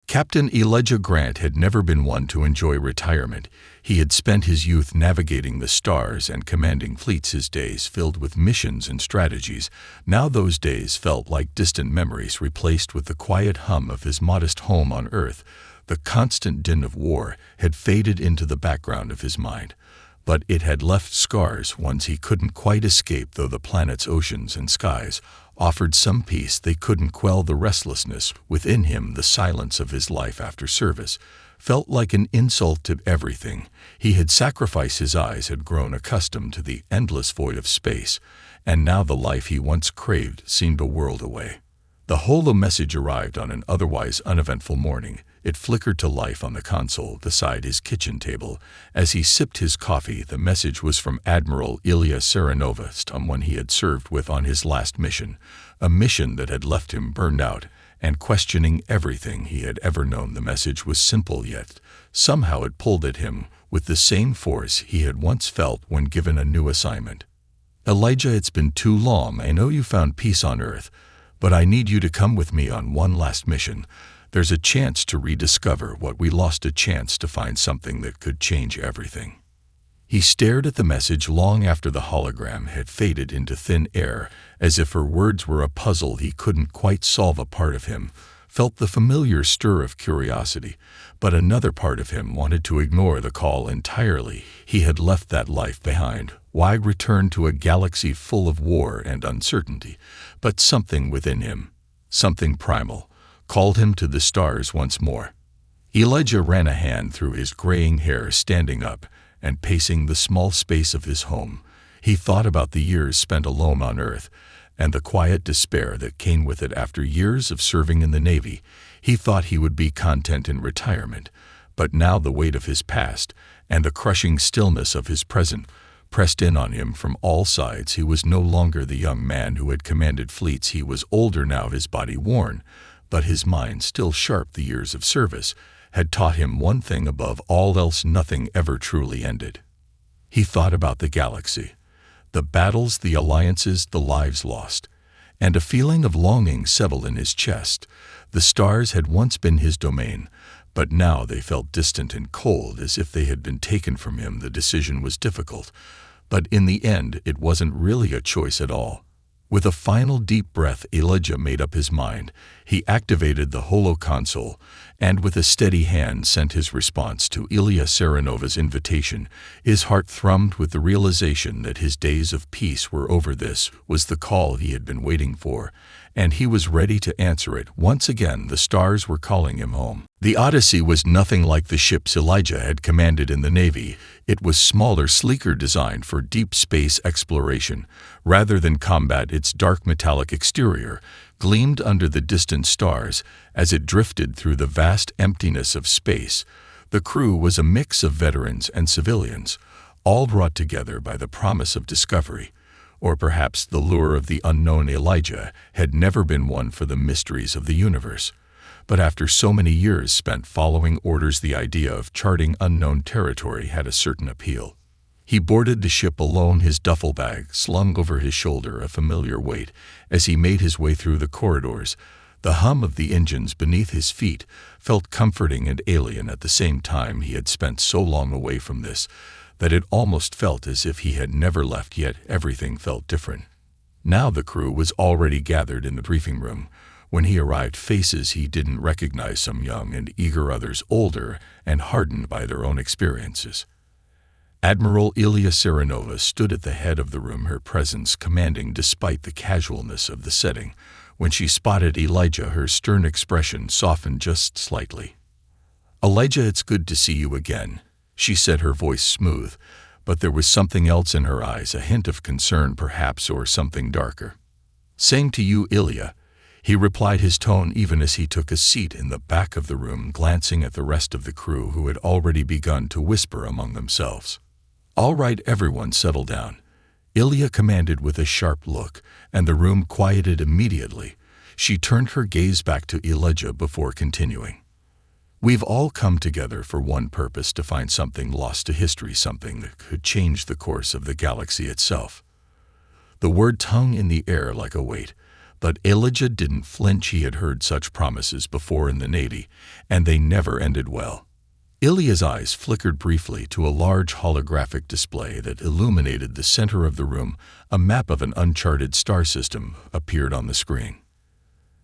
Captain Elijah Grant had never been one to enjoy retirement. He had spent his youth navigating the stars and commanding fleets, his days filled with missions and strategies. Now those days felt like distant memories replaced with the quiet hum of his modest home on Earth. The constant din of war had faded into the background of his mind, but it had left scars, ones he couldn't quite escape, though the planet's oceans and skies offered some peace. They couldn't quell the restlessness within him. The silence of his life after service felt like an insult to everything. He had sacrificed. His eyes had grown accustomed to the endless void of space, and now the life he once craved seemed a world away. The holo message arrived on an otherwise uneventful morning. It flickered to life on the console beside his kitchen table. As he sipped his coffee, the message was from Admiral Ilya Serenova, someone he had served with on his last mission, a mission that had left him burned out and questioning everything he had ever known. The message was simple, yet somehow it pulled at him with the same force he had once felt when given a new assignment. Elijah, it's been too long. I know you found peace on Earth, but I need you to come with me on one last mission. There's a chance to rediscover what we lost, a chance to find something that could change everything. He stared at the message long after the hologram had faded into thin air, as if her words were a puzzle he couldn't quite solve. A part of him felt the familiar stir of curiosity, but another part of him wanted to ignore the call entirely. He had left that life behind. Why return to a galaxy full of war and uncertainty? But something within him, something primal, called him to the stars once more. Elijah ran a hand through his graying hair, standing up and pacing the small space of his home. He thought about the years spent alone on Earth and the quiet despair that came with it after years of serving in the Navy. He thought he would be content in retirement, but now the weight of his past and the crushing stillness of his present pressed in on him from all sides. He was no longer the young man who had commanded fleets. He was older now, his body worn, but his mind still sharp. The years of service had taught him one thing above all else: nothing ever truly ended. He thought about the galaxy, the battles, the alliances, the lives lost, and a feeling of longing settled in his chest. The stars had once been his domain, but now they felt distant and cold, as if they had been taken from him. The decision was difficult, but in the end it wasn't really a choice at all. With a final deep breath, Elijah made up his mind. He activated the holo console and with a steady hand sent his response to Ilya Serenova's invitation. His heart thrummed with the realization that his days of peace were over. This was the call he had been waiting for, and he was ready to answer it. Once again, the stars were calling him home. The Odyssey was nothing like the ships Elijah had commanded in the Navy. It was smaller, sleeker, designed for deep space exploration. Rather than combat, its dark metallic exterior gleamed under the distant stars as it drifted through the vast emptiness of space. The crew was a mix of veterans and civilians, all brought together by the promise of discovery, or perhaps the lure of the unknown. Elijah had never been one for the mysteries of the universe, but after so many years spent following orders, the idea of charting unknown territory had a certain appeal. He boarded the ship alone, his duffel bag slung over his shoulder, a familiar weight. As he made his way through the corridors, the hum of the engines beneath his feet felt comforting and alien. At the same time, he had spent so long away from this that it almost felt as if he had never left, yet everything felt different. Now the crew was already gathered in the briefing room. When he arrived, faces he didn't recognize, some young and eager, others older and hardened by their own experiences. Admiral Ilya Serenova stood at the head of the room, her presence commanding despite the casualness of the setting. When she spotted Elijah, her stern expression softened just slightly. "Elijah, it's good to see you again," she said, her voice smooth, but there was something else in her eyes, a hint of concern perhaps, or something darker. "Same to you, Ilya," he replied, his tone even as he took a seat in the back of the room, glancing at the rest of the crew who had already begun to whisper among themselves. "All right, everyone, settle down," Ilya commanded with a sharp look, and the room quieted immediately. She turned her gaze back to Elijah before continuing. "We've all come together for one purpose: to find something lost to history, something that could change the course of the galaxy itself." The word hung in the air like a weight, But Elijah didn't flinch. He had heard such promises before in the Navy, and they never ended well. Ilya's eyes flickered briefly to a large holographic display that illuminated the center of the room. A map of an uncharted star system appeared on the screen.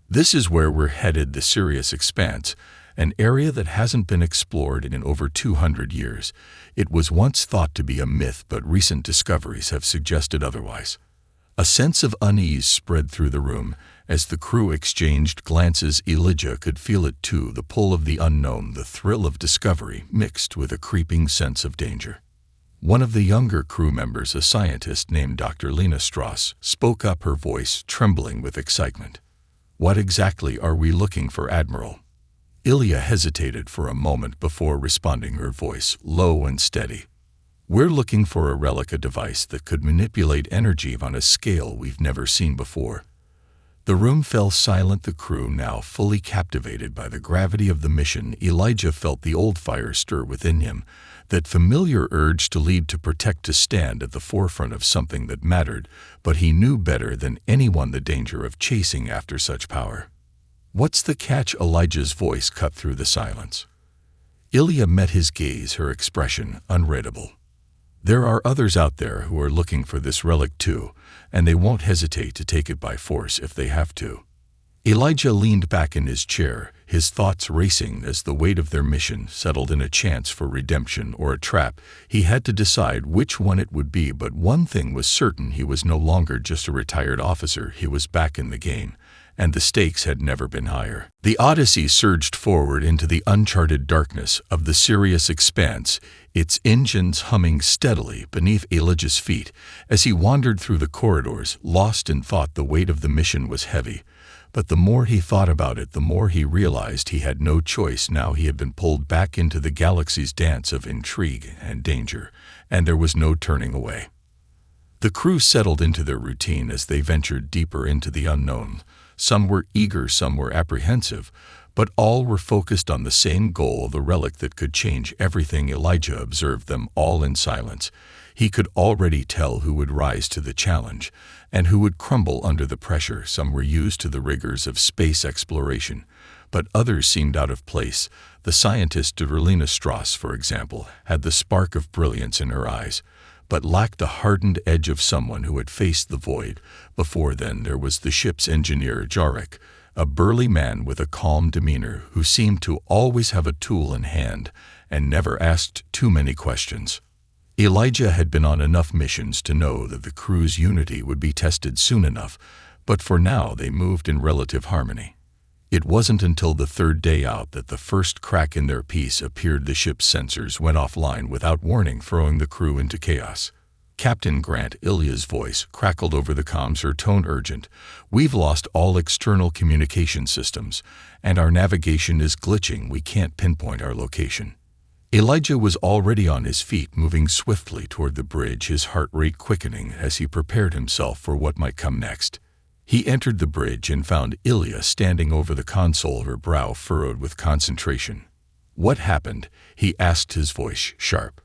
"This is where we're headed, the Sirius Expanse, an area that hasn't been explored in over 200 years. It was once thought to be a myth, but recent discoveries have suggested otherwise." A sense of unease spread through the room. As the crew exchanged glances, Elijah could feel it too, the pull of the unknown, the thrill of discovery, mixed with a creeping sense of danger. One of the younger crew members, a scientist named Dr. Lena Strauss, spoke up, her voice trembling with excitement. "What exactly are we looking for, Admiral?" Ilya hesitated for a moment before responding, her voice low and steady. "We're looking for a relic, a device that could manipulate energy on a scale we've never seen before." The room fell silent, the crew now fully captivated by the gravity of the mission. Elijah felt the old fire stir within him, that familiar urge to lead, to protect, to stand at the forefront of something that mattered, but he knew better than anyone the danger of chasing after such power. "What's the catch?" Elijah's voice cut through the silence. Ilya met his gaze, her expression unreadable. "There are others out there who are looking for this relic too, and they won't hesitate to take it by force if they have to." Elijah leaned back in his chair, his thoughts racing as the weight of their mission settled in. A chance for redemption or a trap. He had to decide which one it would be, but one thing was certain: he was no longer just a retired officer. He was back in the game, and the stakes had never been higher. The Odyssey surged forward into the uncharted darkness of the Sirius Expanse, its engines humming steadily beneath Elijah's feet. As he wandered through the corridors, lost in thought, the weight of the mission was heavy. But the more he thought about it, the more he realized he had no choice. Now he had been pulled back into the galaxy's dance of intrigue and danger, and there was no turning away. The crew settled into their routine as they ventured deeper into the unknown. Some were eager, some were apprehensive, but all were focused on the same goal, the relic that could change everything. Elijah observed them all in silence. He could already tell who would rise to the challenge and who would crumble under the pressure. Some were used to the rigors of space exploration, but others seemed out of place. The scientist Dr. Lena Strauss, for example, had the spark of brilliance in her eyes, but lacked the hardened edge of someone who had faced the void before. Then there was the ship's engineer, Jarek, a burly man with a calm demeanor who seemed to always have a tool in hand and never asked too many questions. Elijah had been on enough missions to know that the crew's unity would be tested soon enough, but for now they moved in relative harmony. It wasn't until the third day out that the first crack in their peace appeared. The ship's sensors went offline without warning, throwing the crew into chaos. "Captain Grant," Ilya's voice crackled over the comms, her tone urgent. "We've lost all external communication systems, and our navigation is glitching. We can't pinpoint our location." Elijah was already on his feet, moving swiftly toward the bridge, his heart rate quickening as he prepared himself for what might come next. He entered the bridge and found Ilya standing over the console, her brow furrowed with concentration. "What happened?" he asked, his voice sharp.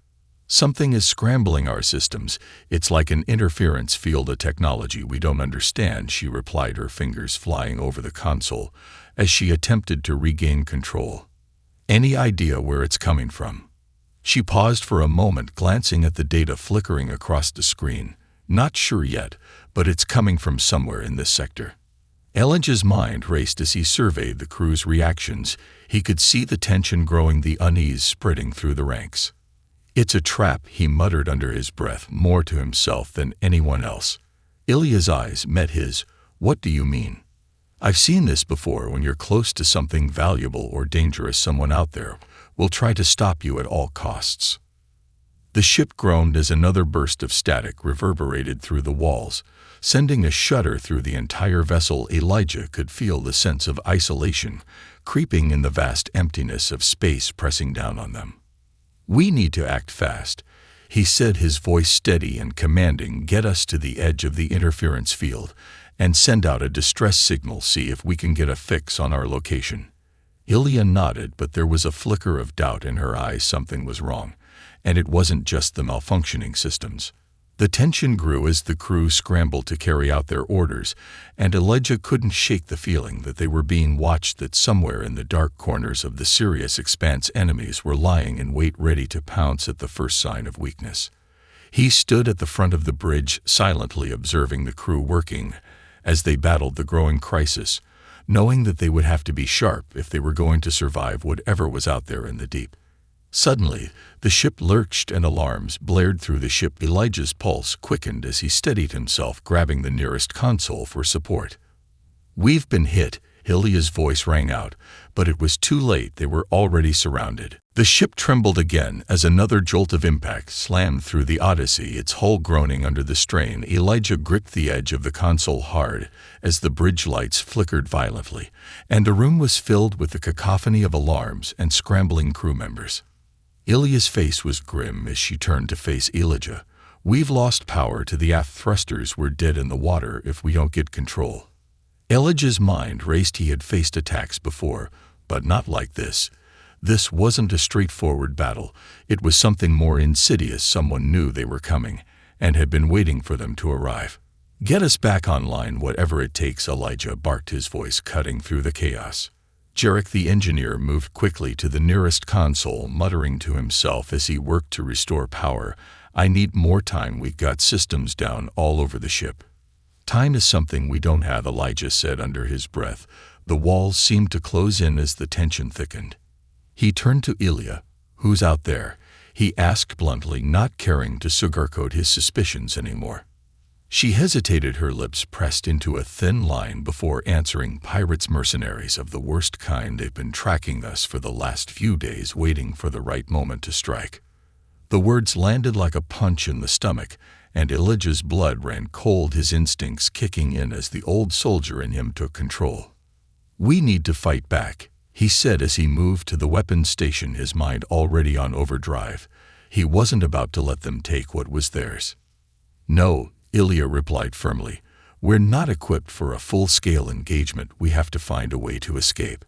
"Something is scrambling our systems. It's like an interference field, a technology we don't understand," she replied, her fingers flying over the console as she attempted to regain control. "Any idea where it's coming from?" She paused for a moment, glancing at the data flickering across the screen. "Not sure yet, but it's coming from somewhere in this sector." Elijah's mind raced as he surveyed the crew's reactions. He could see the tension growing, the unease spreading through the ranks. "It's a trap," he muttered under his breath, more to himself than anyone else. Ilya's eyes met his. "What do you mean?" "I've seen this before. When you're close to something valuable or dangerous, someone out there will try to stop you at all costs." The ship groaned as another burst of static reverberated through the walls, sending a shudder through the entire vessel. Elijah could feel the sense of isolation creeping in, the vast emptiness of space pressing down on them. "We need to act fast," he said, his voice steady and commanding. "Get us to the edge of the interference field and send out a distress signal. See if we can get a fix on our location." Ilya nodded, but there was a flicker of doubt in her eyes. Something was wrong, and it wasn't just the malfunctioning systems. The tension grew as the crew scrambled to carry out their orders, and Elijah couldn't shake the feeling that they were being watched, that somewhere in the dark corners of the Sirius Expanse enemies were lying in wait, ready to pounce at the first sign of weakness. He stood at the front of the bridge, silently observing the crew working as they battled the growing crisis, knowing that they would have to be sharp if they were going to survive whatever was out there in the deep. Suddenly, the ship lurched and alarms blared through the ship. Elijah's pulse quickened as he steadied himself, grabbing the nearest console for support. "We've been hit," Ilia's voice rang out, but it was too late. They were already surrounded. The ship trembled again as another jolt of impact slammed through the Odyssey, its hull groaning under the strain. Elijah gripped the edge of the console hard as the bridge lights flickered violently, and the room was filled with the cacophony of alarms and scrambling crew members. Ilia's face was grim as she turned to face Elijah. "We've lost power to the aft thrusters. We're dead in the water if we don't get control." Elijah's mind raced. He had faced attacks before, but not like this. This wasn't a straightforward battle. It was something more insidious. Someone knew they were coming and had been waiting for them to arrive. "Get us back online, whatever it takes," Elijah barked, his voice cutting through the chaos. Jarek, the engineer, moved quickly to the nearest console, muttering to himself as he worked to restore power. "I need more time. We've got systems down all over the ship." "Time is something we don't have," Elijah said under his breath. The walls seemed to close in as the tension thickened. He turned to Ilia. "Who's out there?" he asked bluntly, not caring to sugarcoat his suspicions anymore. She hesitated, her lips pressed into a thin line before answering. "Pirates, mercenaries of the worst kind. They've been tracking us for the last few days, waiting for the right moment to strike." The words landed like a punch in the stomach, and Elijah's blood ran cold, his instincts kicking in as the old soldier in him took control. "We need to fight back," he said as he moved to the weapons station, his mind already on overdrive. He wasn't about to let them take what was theirs. "No," Ilia replied firmly. "We're not equipped for a full-scale engagement. We have to find a way to escape."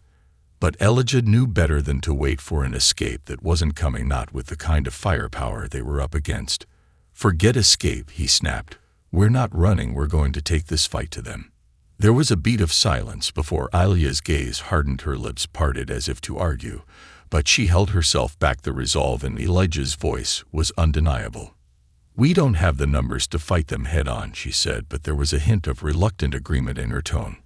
But Elijah knew better than to wait for an escape that wasn't coming, not with the kind of firepower they were up against. "Forget escape," he snapped. "We're not running. We're going to take this fight to them." There was a beat of silence before Ilia's gaze hardened, her lips parted as if to argue, but she held herself back. The resolve in Elijah's voice was undeniable. "We don't have the numbers to fight them head-on," she said, but there was a hint of reluctant agreement in her tone.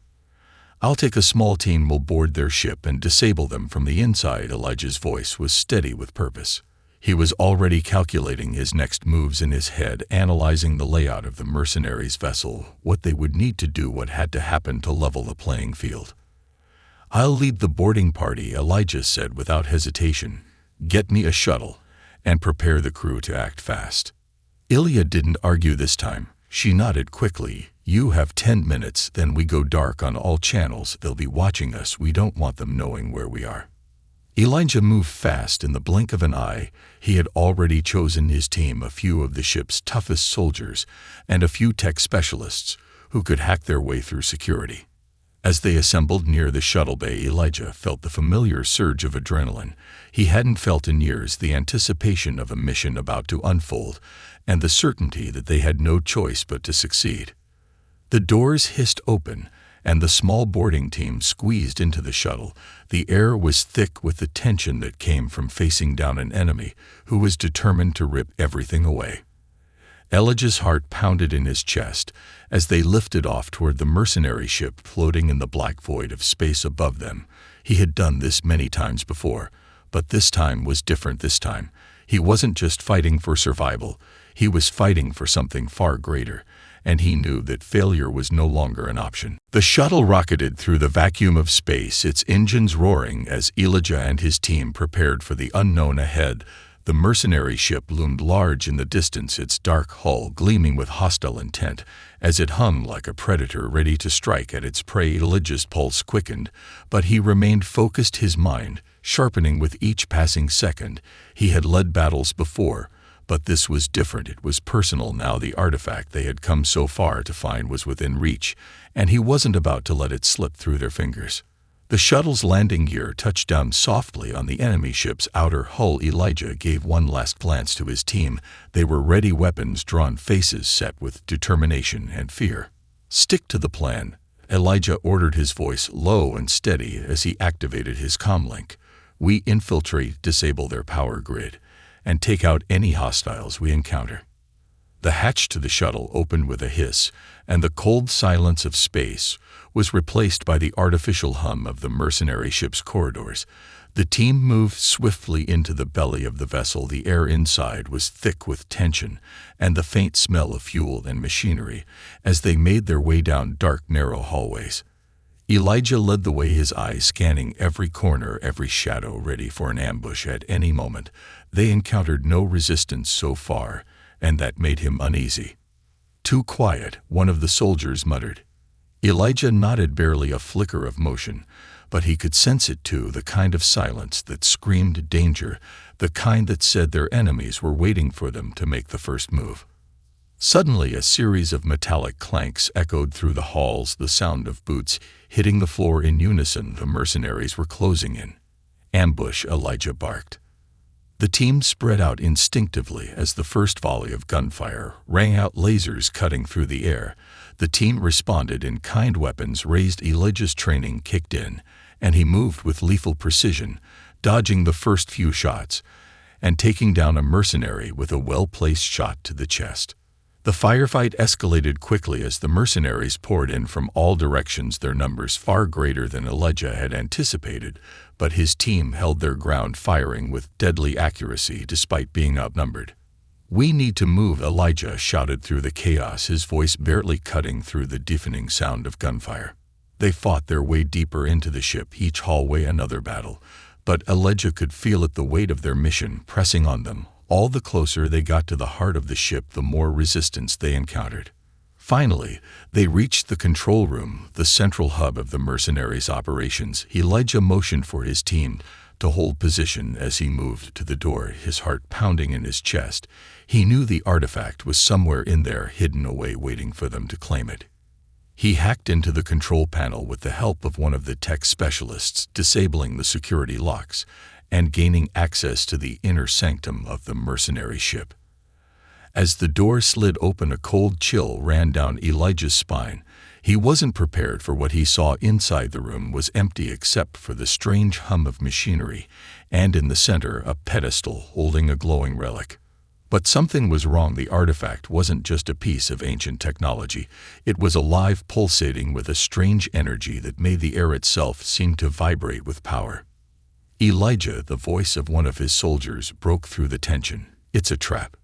"I'll take a small team. We'll board their ship and disable them from the inside." Elijah's voice was steady with purpose. He was already calculating his next moves in his head, analyzing the layout of the mercenaries' vessel, what they would need to do, what had to happen to level the playing field. "I'll lead the boarding party," Elijah said without hesitation. "Get me a shuttle, and prepare the crew to act fast." Ilia didn't argue this time. She nodded quickly. "You have 10 minutes, then we go dark on all channels. They'll be watching us. We don't want them knowing where we are." Elijah moved fast. In the blink of an eye, he had already chosen his team, a few of the ship's toughest soldiers and a few tech specialists who could hack their way through security. As they assembled near the shuttle bay, Elijah felt the familiar surge of adrenaline he hadn't felt in years, the anticipation of a mission about to unfold, and the certainty that they had no choice but to succeed. The doors hissed open, and the small boarding team squeezed into the shuttle. The air was thick with the tension that came from facing down an enemy who was determined to rip everything away. Elijah's heart pounded in his chest as they lifted off toward the mercenary ship floating in the black void of space above them. He had done this many times before, but this time was different. This time, he wasn't just fighting for survival. He was fighting for something far greater, and he knew that failure was no longer an option. The shuttle rocketed through the vacuum of space, its engines roaring as Elijah and his team prepared for the unknown ahead. The mercenary ship loomed large in the distance, its dark hull gleaming with hostile intent as it hung like a predator ready to strike at its prey. Elijah's pulse quickened, but he remained focused, his mind sharpening with each passing second. He had led battles before, but this was different. It was personal now. The artifact they had come so far to find was within reach, and he wasn't about to let it slip through their fingers. The shuttle's landing gear touched down softly on the enemy ship's outer hull. Elijah gave one last glance to his team. They were ready, weapons drawn, faces set with determination and fear. "Stick to the plan," Elijah ordered, his voice low and steady as he activated his comlink. "We infiltrate, disable their power grid, and take out any hostiles we encounter." The hatch to the shuttle opened with a hiss, and the cold silence of space was replaced by the artificial hum of the mercenary ship's corridors. The team moved swiftly into the belly of the vessel. The air inside was thick with tension and the faint smell of fuel and machinery as they made their way down dark, narrow hallways. Elijah led the way, his eyes scanning every corner, every shadow, ready for an ambush at any moment. They encountered no resistance so far, and that made him uneasy. "Too quiet," one of the soldiers muttered. Elijah nodded, barely a flicker of motion, but he could sense it too, the kind of silence that screamed danger, the kind that said their enemies were waiting for them to make the first move. Suddenly, a series of metallic clanks echoed through the halls, the sound of boots hitting the floor in unison. The mercenaries were closing in. "Ambush," Elijah barked. The team spread out instinctively as the first volley of gunfire rang out, lasers cutting through the air. The team responded in kind, weapons raised. Elijah's training kicked in, and he moved with lethal precision, dodging the first few shots and taking down a mercenary with a well-placed shot to the chest. The firefight escalated quickly as the mercenaries poured in from all directions, their numbers far greater than Elijah had anticipated, but his team held their ground, firing with deadly accuracy despite being outnumbered. "We need to move," Elijah shouted through the chaos, his voice barely cutting through the deafening sound of gunfire. They fought their way deeper into the ship, each hallway another battle, but Elijah could feel it, the weight of their mission pressing on them. All the closer they got to the heart of the ship, the more resistance they encountered. Finally, they reached the control room, the central hub of the mercenaries' operations. Elijah motioned for his team to hold position as he moved to the door, his heart pounding in his chest. He knew the artifact was somewhere in there, hidden away, waiting for them to claim it. He hacked into the control panel with the help of one of the tech specialists, disabling the security locks and gaining access to the inner sanctum of the mercenary ship. As the door slid open, a cold chill ran down Elijah's spine. He wasn't prepared for what he saw inside. The room was empty except for the strange hum of machinery, and in the center, a pedestal holding a glowing relic. But something was wrong. The artifact wasn't just a piece of ancient technology. It was alive, pulsating with a strange energy that made the air itself seem to vibrate with power. "Elijah," the voice of one of his soldiers broke through the tension. "It's a trap."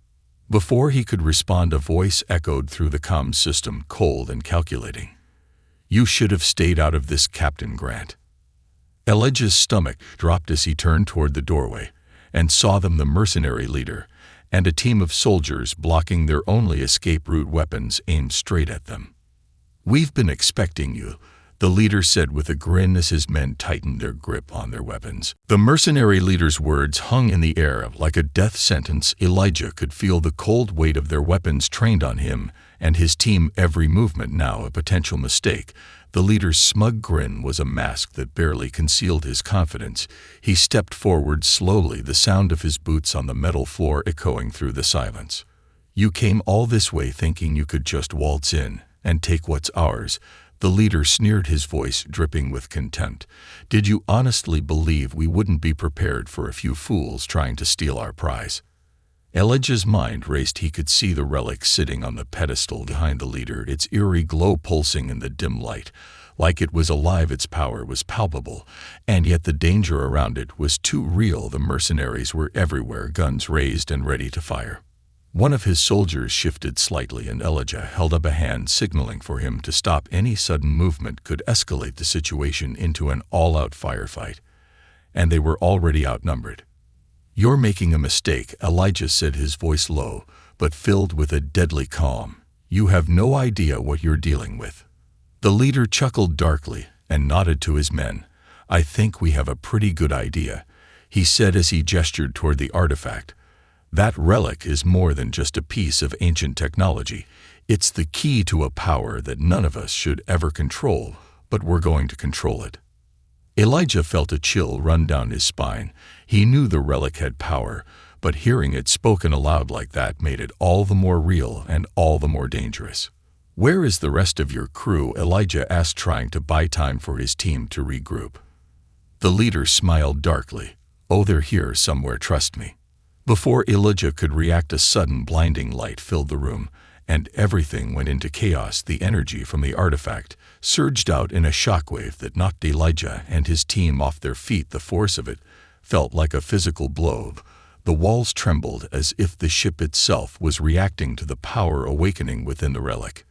Before he could respond, a voice echoed through the comms system, cold and calculating. "You should have stayed out of this, Captain Grant." Elijah's stomach dropped as he turned toward the doorway and saw them, the mercenary leader and a team of soldiers blocking their only escape route, weapons aimed straight at them. "We've been expecting you," the leader said with a grin as his men tightened their grip on their weapons. The mercenary leader's words hung in the air like a death sentence. Elijah could feel the cold weight of their weapons trained on him and his team, every movement now a potential mistake. The leader's smug grin was a mask that barely concealed his confidence. He stepped forward slowly, the sound of his boots on the metal floor echoing through the silence. "You came all this way thinking you could just waltz in and take what's ours?" The leader sneered, his voice dripping with contempt. "Did you honestly believe we wouldn't be prepared for a few fools trying to steal our prize?" Elijah's mind raced. He could see the relic sitting on the pedestal behind the leader, its eerie glow pulsing in the dim light. Like it was alive, its power was palpable, and yet the danger around it was too real. The mercenaries were everywhere, guns raised and ready to fire. One of his soldiers shifted slightly, and Elijah held up a hand, signaling for him to stop. Any sudden movement could escalate the situation into an all-out firefight, and they were already outnumbered. "You're making a mistake," Elijah said, his voice low, but filled with a deadly calm. "You have no idea what you're dealing with." The leader chuckled darkly and nodded to his men. "I think we have a pretty good idea," he said as he gestured toward the artifact. "That relic is more than just a piece of ancient technology. It's the key to a power that none of us should ever control, but we're going to control it." Elijah felt a chill run down his spine. He knew the relic had power, but hearing it spoken aloud like that made it all the more real and all the more dangerous. "Where is the rest of your crew?" Elijah asked, trying to buy time for his team to regroup. The leader smiled darkly. "Oh, they're here somewhere, trust me." Before Elijah could react, a sudden blinding light filled the room, and everything went into chaos. The energy from the artifact surged out in a shockwave that knocked Elijah and his team off their feet. The force of it felt like a physical blow. The walls trembled as if the ship itself was reacting to the power awakening within the relic.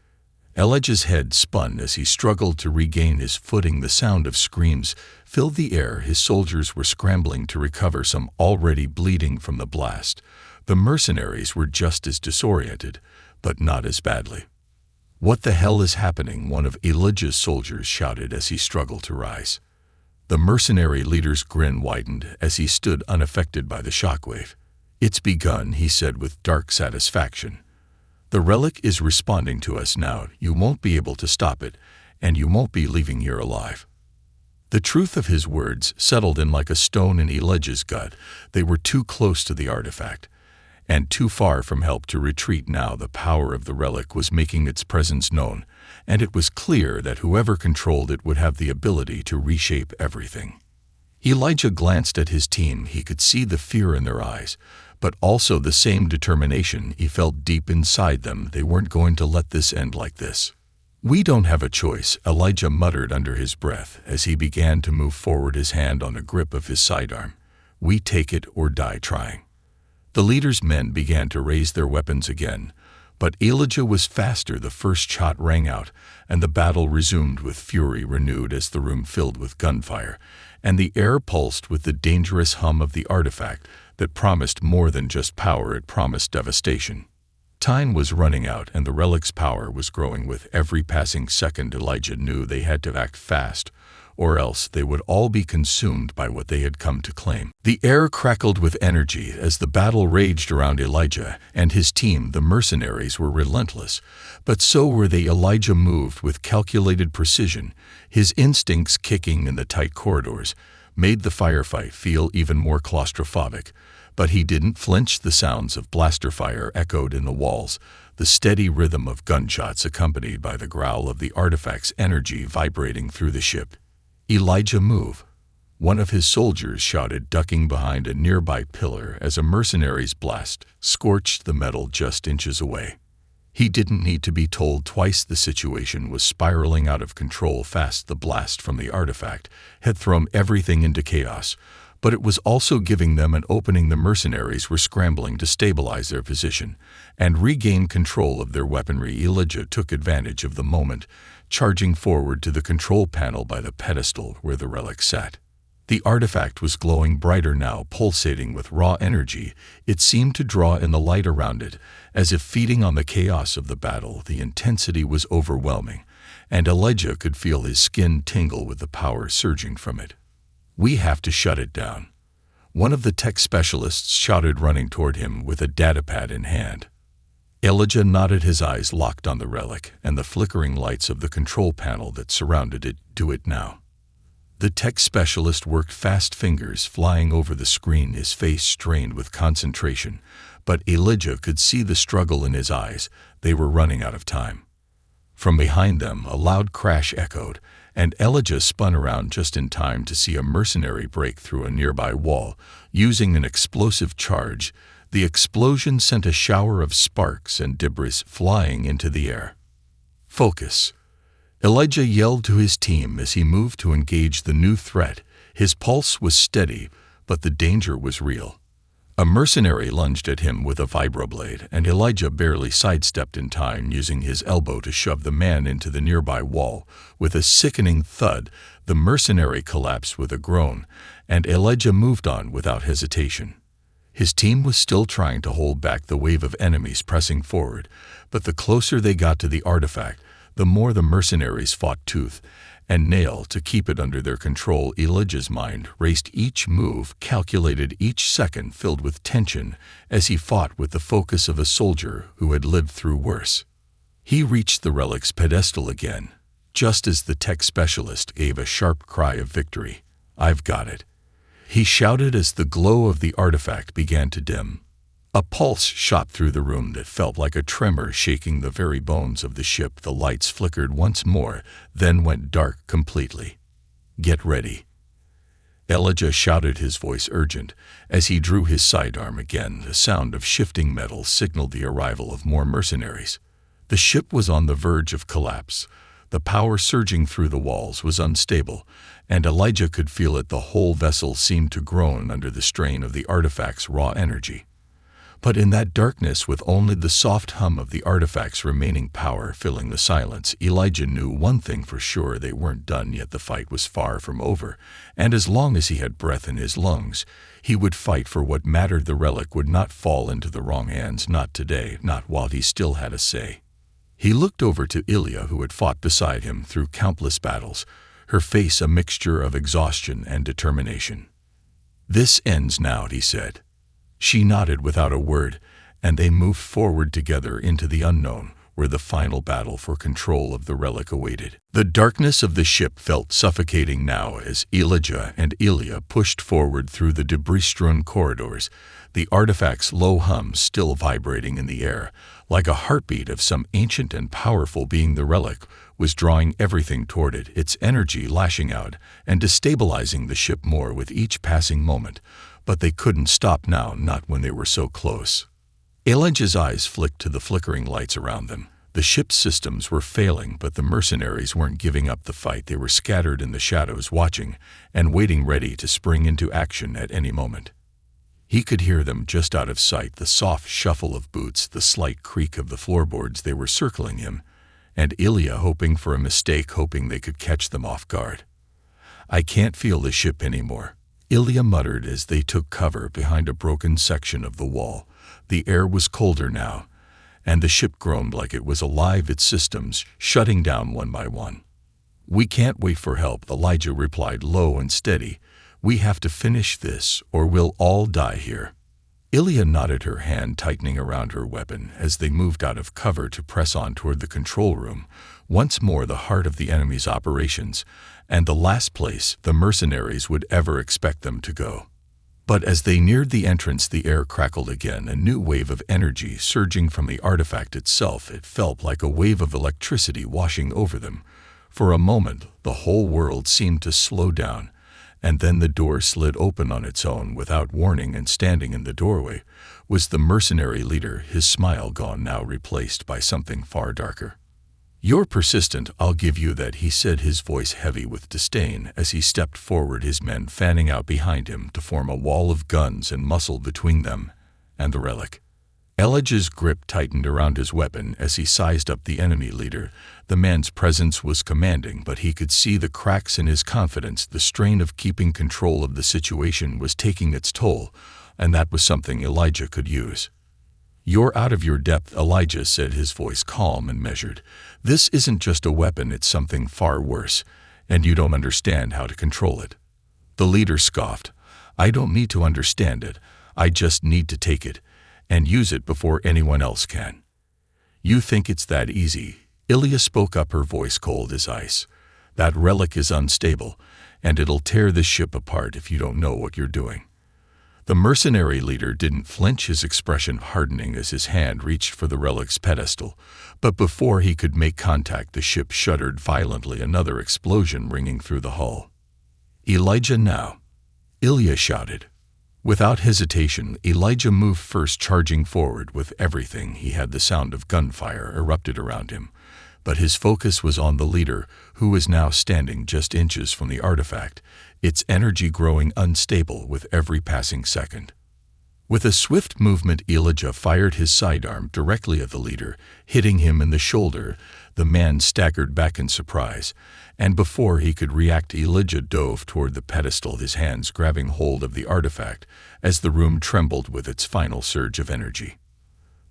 Elijah's head spun as he struggled to regain his footing. The sound of screams filled the air. His soldiers were scrambling to recover, some already bleeding from the blast. The mercenaries were just as disoriented, but not as badly. "What the hell is happening?" one of Elijah's soldiers shouted as he struggled to rise. The mercenary leader's grin widened as he stood unaffected by the shockwave. "It's begun," he said with dark satisfaction. "The relic is responding to us now. You won't be able to stop it, and you won't be leaving here alive." The truth of his words settled in like a stone in Elijah's gut. They were too close to the artifact, and too far from help to retreat now. The power of the relic was making its presence known, and it was clear that whoever controlled it would have the ability to reshape everything. Elijah glanced at his team. He could see the fear in their eyes, but also the same determination he felt deep inside them. They weren't going to let this end like this. "We don't have a choice," Elijah muttered under his breath as he began to move forward, his hand on the grip of his sidearm. "We take it or die trying." The leader's men began to raise their weapons again, but Elijah was faster. The first shot rang out, and the battle resumed with fury renewed as the room filled with gunfire, and the air pulsed with the dangerous hum of the artifact that promised more than just power. It promised devastation. Time was running out, and the relic's power was growing with every passing second. Elijah knew they had to act fast, or else they would all be consumed by what they had come to claim. The air crackled with energy as the battle raged around Elijah and his team. The mercenaries were relentless, but so were they. Elijah moved with calculated precision, his instincts kicking in. The tight corridors made the firefight feel even more claustrophobic, but he didn't flinch. The sounds of blaster fire echoed in the walls, the steady rhythm of gunshots accompanied by the growl of the artifact's energy vibrating through the ship. "Elijah, move!" one of his soldiers shouted, ducking behind a nearby pillar as a mercenary's blast scorched the metal just inches away. He didn't need to be told twice. The situation was spiraling out of control fast. The blast from the artifact had thrown everything into chaos, but it was also giving them an opening. The mercenaries were scrambling to stabilize their position and regain control of their weaponry. Elijah took advantage of the moment, charging forward to the control panel by the pedestal where the relic sat. The artifact was glowing brighter now, pulsating with raw energy. It seemed to draw in the light around it, as if feeding on the chaos of the battle. The intensity was overwhelming, and Elijah could feel his skin tingle with the power surging from it. "We have to shut it down," one of the tech specialists shouted, running toward him with a datapad in hand. Elijah nodded, his eyes locked on the relic and the flickering lights of the control panel that surrounded it. "Do it now." The tech specialist worked, fast fingers flying over the screen, his face strained with concentration, but Elijah could see the struggle in his eyes. They were running out of time. From behind them, a loud crash echoed, and Elijah spun around just in time to see a mercenary break through a nearby wall, using an explosive charge. The explosion sent a shower of sparks and debris flying into the air. "Focus!" Elijah yelled to his team as he moved to engage the new threat. His pulse was steady, but the danger was real. A mercenary lunged at him with a vibroblade, and Elijah barely sidestepped in time, using his elbow to shove the man into the nearby wall. With a sickening thud, the mercenary collapsed with a groan, and Elijah moved on without hesitation. His team was still trying to hold back the wave of enemies pressing forward, but the closer they got to the artifact, the more the mercenaries fought tooth and nail to keep it under their control. Elijah's mind raced, each move calculated, each second filled with tension as he fought with the focus of a soldier who had lived through worse. He reached the relic's pedestal again, just as the tech specialist gave a sharp cry of victory. "I've got it," he shouted as the glow of the artifact began to dim. A pulse shot through the room that felt like a tremor shaking the very bones of the ship. The lights flickered once more, then went dark completely. "Get ready," Elijah shouted, his voice urgent. As he drew his sidearm again, the sound of shifting metal signaled the arrival of more mercenaries. The ship was on the verge of collapse. The power surging through the walls was unstable, and Elijah could feel it. The whole vessel seemed to groan under the strain of the artifact's raw energy. But in that darkness, with only the soft hum of the artifact's remaining power filling the silence, Elijah knew one thing for sure: they weren't done yet. The fight was far from over, and as long as he had breath in his lungs, he would fight for what mattered. The relic would not fall into the wrong hands, not today, not while he still had a say. He looked over to Ilya, who had fought beside him through countless battles, her face a mixture of exhaustion and determination. "This ends now," he said. She nodded without a word, and they moved forward together into the unknown, where the final battle for control of the relic awaited. The darkness of the ship felt suffocating now as Elijah and Ilya pushed forward through the debris-strewn corridors, the artifact's low hum still vibrating in the air, like a heartbeat of some ancient and powerful being. The relic was drawing everything toward it, its energy lashing out and destabilizing the ship more with each passing moment. But they couldn't stop now, not when they were so close. Elijah's eyes flicked to the flickering lights around them. The ship's systems were failing, but the mercenaries weren't giving up the fight. They were scattered in the shadows, watching and waiting, ready to spring into action at any moment. He could hear them just out of sight, the soft shuffle of boots, the slight creak of the floorboards. They were circling him, and Ilya hoping for a mistake, hoping they could catch them off guard. "I can't feel the ship anymore," Ilya muttered as they took cover behind a broken section of the wall. The air was colder now, and the ship groaned like it was alive, its systems shutting down one by one. "We can't wait for help," Elijah replied, low and steady. "We have to finish this, or we'll all die here." Ilya nodded, her hand tightening around her weapon as they moved out of cover to press on toward the control room, once more the heart of the enemy's operations, and the last place the mercenaries would ever expect them to go. But as they neared the entrance, the air crackled again, a new wave of energy surging from the artifact itself. It felt like a wave of electricity washing over them. For a moment, the whole world seemed to slow down, and then the door slid open on its own without warning, and standing in the doorway was the mercenary leader, his smile gone now, replaced by something far darker. "You're persistent, I'll give you that," he said, his voice heavy with disdain as he stepped forward, his men fanning out behind him to form a wall of guns and muscle between them and the relic. Elijah's grip tightened around his weapon as he sized up the enemy leader. The man's presence was commanding, but he could see the cracks in his confidence. The strain of keeping control of the situation was taking its toll, and that was something Elijah could use. "You're out of your depth," Elijah said, his voice calm and measured. "This isn't just a weapon, it's something far worse, and you don't understand how to control it." The leader scoffed. "I don't need to understand it, I just need to take it and use it before anyone else can." "You think it's that easy?" Ilya spoke up, her voice cold as ice. "That relic is unstable, and it'll tear the ship apart if you don't know what you're doing." The mercenary leader didn't flinch, his expression hardening as his hand reached for the relic's pedestal. But before he could make contact, the ship shuddered violently, another explosion ringing through the hull. "Elijah, now!" Ilya shouted. Without hesitation, Elijah moved first, charging forward with everything he had. The sound of gunfire erupted around him, but his focus was on the leader, who was now standing just inches from the artifact, its energy growing unstable with every passing second. With a swift movement, Elijah fired his sidearm directly at the leader, hitting him in the shoulder. The man staggered back in surprise, and before he could react, Elijah dove toward the pedestal, his hands grabbing hold of the artifact as the room trembled with its final surge of energy.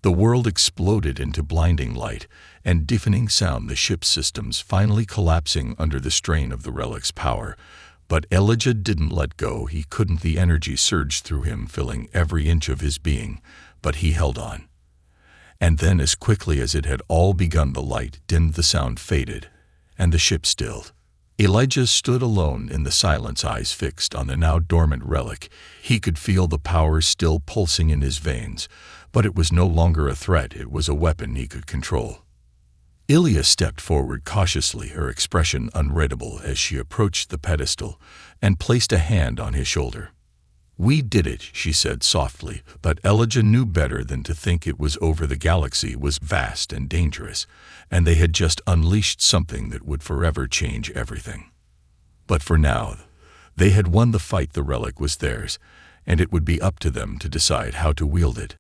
The world exploded into blinding light and deafening sound, the ship's systems finally collapsing under the strain of the relic's power. But Elijah didn't let go. He couldn't. The energy surged through him, filling every inch of his being, but he held on. And then, as quickly as it had all begun, the light dimmed, the sound faded, and the ship stilled. Elijah stood alone in the silence, eyes fixed on the now dormant relic. He could feel the power still pulsing in his veins, but it was no longer a threat, it was a weapon he could control. Ilya stepped forward cautiously, her expression unreadable as she approached the pedestal and placed a hand on his shoulder. "We did it," she said softly, but Elijah knew better than to think it was over. The galaxy was vast and dangerous, and they had just unleashed something that would forever change everything. But for now, they had won the fight. The relic was theirs, and it would be up to them to decide how to wield it.